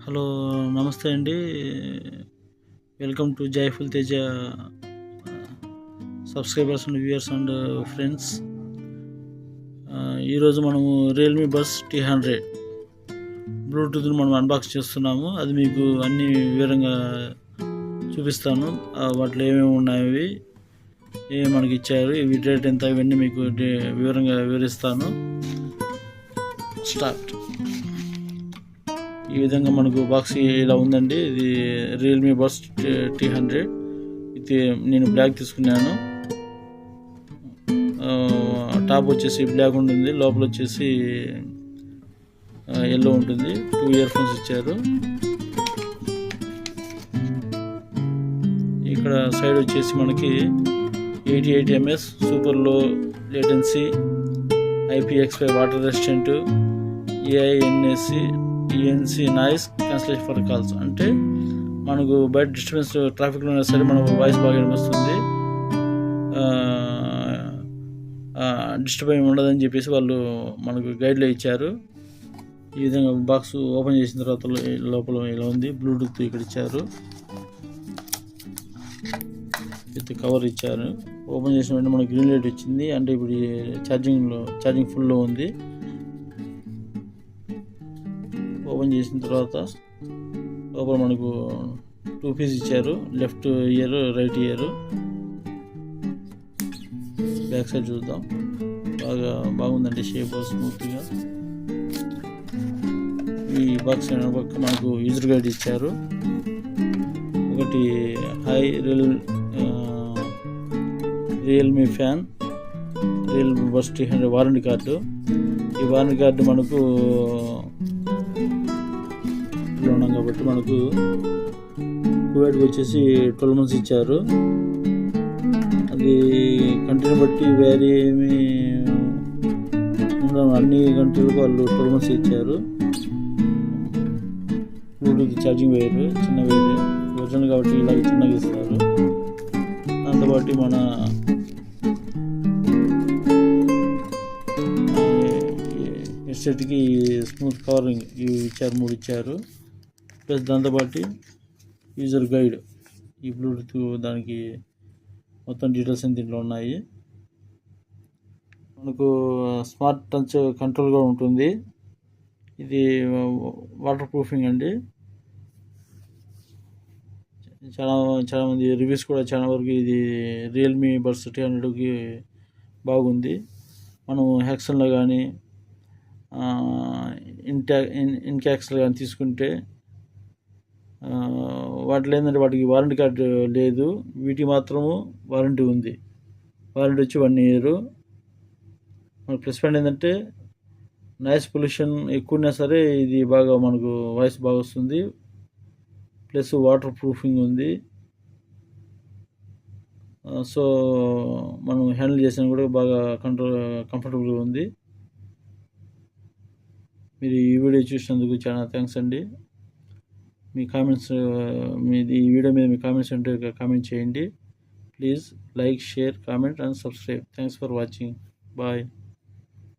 Hello, నమస్తే అండి. Welcome to joyful Teja subscribers and viewers and friends. ఈరోజు మనము రియల్మీ బడ్స్ T100 బ్లూటూత్ని మనం అన్బాక్స్ చేస్తున్నాము. అది మీకు అన్ని వివరంగా చూపిస్తాను. వాటిలో ఏమేమి ఉన్నాయి, ఏమి మనకి ఇచ్చారు, ఇవి రేట్ ఎంత, ఇవన్నీ మీకు వివరంగా వివరిస్తాను. స్టార్ట్. ఈ విధంగా మనకు బాక్స్ ఇలా ఉందండి. ఇది రియల్మీ బడ్స్ T100. ఇది నేను బ్లాక్ తీసుకున్నాను. టాప్ వచ్చేసి బ్లాక్ ఉంటుంది, లోపల వచ్చేసి ఎల్లో ఉంటుంది. 2 ఇయర్ ఫోన్స్ ఇచ్చారు. ఇక్కడ సైడ్ వచ్చేసి మనకి 88 ms సూపర్ లో latency, IPX5 water resistant, ENC noise cancellation for calls. అంటే మనకు బయట డిస్టర్బెన్స్ ట్రాఫిక్లో ఉన్నా సరే మనకు వాయిస్ బాగా వినిపిస్తుంది, డిస్టర్బ్ అయి ఉండదని చెప్పేసి వాళ్ళు మనకు గైడ్లో ఇచ్చారు. ఈ విధంగా బాక్స్ ఓపెన్ చేసిన తర్వాత లోపల ఇలా ఉంది. బ్లూటూత్ ఇక్కడ ఇచ్చారు, విత్ కవర్ ఇచ్చారు. ఓపెన్ చేసిన వెంటనే మనకు గ్రీన్ లైట్ వచ్చింది, అంటే ఇప్పుడు ఛార్జింగ్ ఫుల్లో ఉంది. ఓపెన్ చేసిన తర్వాత లోపల మనకు 2 పీస్ ఇచ్చారు, left ear, right year. Back side చూద్దాం. బాగుందండి, షేప్ స్మూత్గా. ఈ బాక్స్ పక్క మనకు యూజర్ గైడ్ ఇచ్చారు. ఒకటి Realme fan, Realme buds T100 warranty card. ఈ వారంటీ కార్డు మనకు ఉన్నాం కాబట్టి మనకు కువైట్కి వచ్చేసి 12 months ఇచ్చారు. అది కంట్రీని బట్టి వేరే ఏమి ఉండవు, అన్ని కంట్రీలకు వాళ్ళు 12 months ఇచ్చారు. బ్లూటూత్ ఛార్జింగ్ వైర్, చిన్న వైర్ ఒరిజినల్ కాబట్టి ఇలాగ చిన్నగా ఇస్తారు. దాంతోపాటు మన హెడ్సెట్కి స్మూత్ కవరింగ్ ఇవి ఇచ్చారు, 3 ఇచ్చారు. ప్లస్ దాంతోపాటు యూజర్ గైడ్, ఈ బ్లూటూత్ దానికి మొత్తం డీటెయిల్స్ అన్ని దీంట్లో ఉన్నాయి. మనకు స్మార్ట్ టచ్ కంట్రోల్ కూడా ఉంటుంది. ఇది వాటర్ ప్రూఫింగ్ అండి. చాలా మంది రివ్యూస్ కూడా చాలా వరకు ఇది రియల్మీ బడ్స్ T100కి బాగుంది. మనం హ్యాక్సన్లో కానీ ఇన్కాక్స్లో కానీ తీసుకుంటే వాటిలో ఏంటంటే వాటికి వారంటీ కార్డు లేదు, వీటికి మాత్రము వారంటీ ఉంది. వారంటీ వచ్చి 1 year. మనకు ప్లస్ పాయింట్ ఏంటంటే నాయిస్ పొల్యూషన్ ఎక్కువ ఉన్నా సరే ఇది బాగా మనకు వాయిస్ బాగా వస్తుంది. ప్లస్ వాటర్ ప్రూఫింగ్ ఉంది. సో మనం హ్యాండిల్ చేసినా కూడా బాగా కంఫర్టబుల్గా ఉంది. మీరు ఈ వీడియో చూసినందుకు చాలా థ్యాంక్స్ అండి. మీ కామెంట్స్, ఈ వీడియో మీద మీ కామెంట్స్ ఉంటే కామెంట్ చేయండి. Please like, share, comment and subscribe. Thanks for watching. Bye.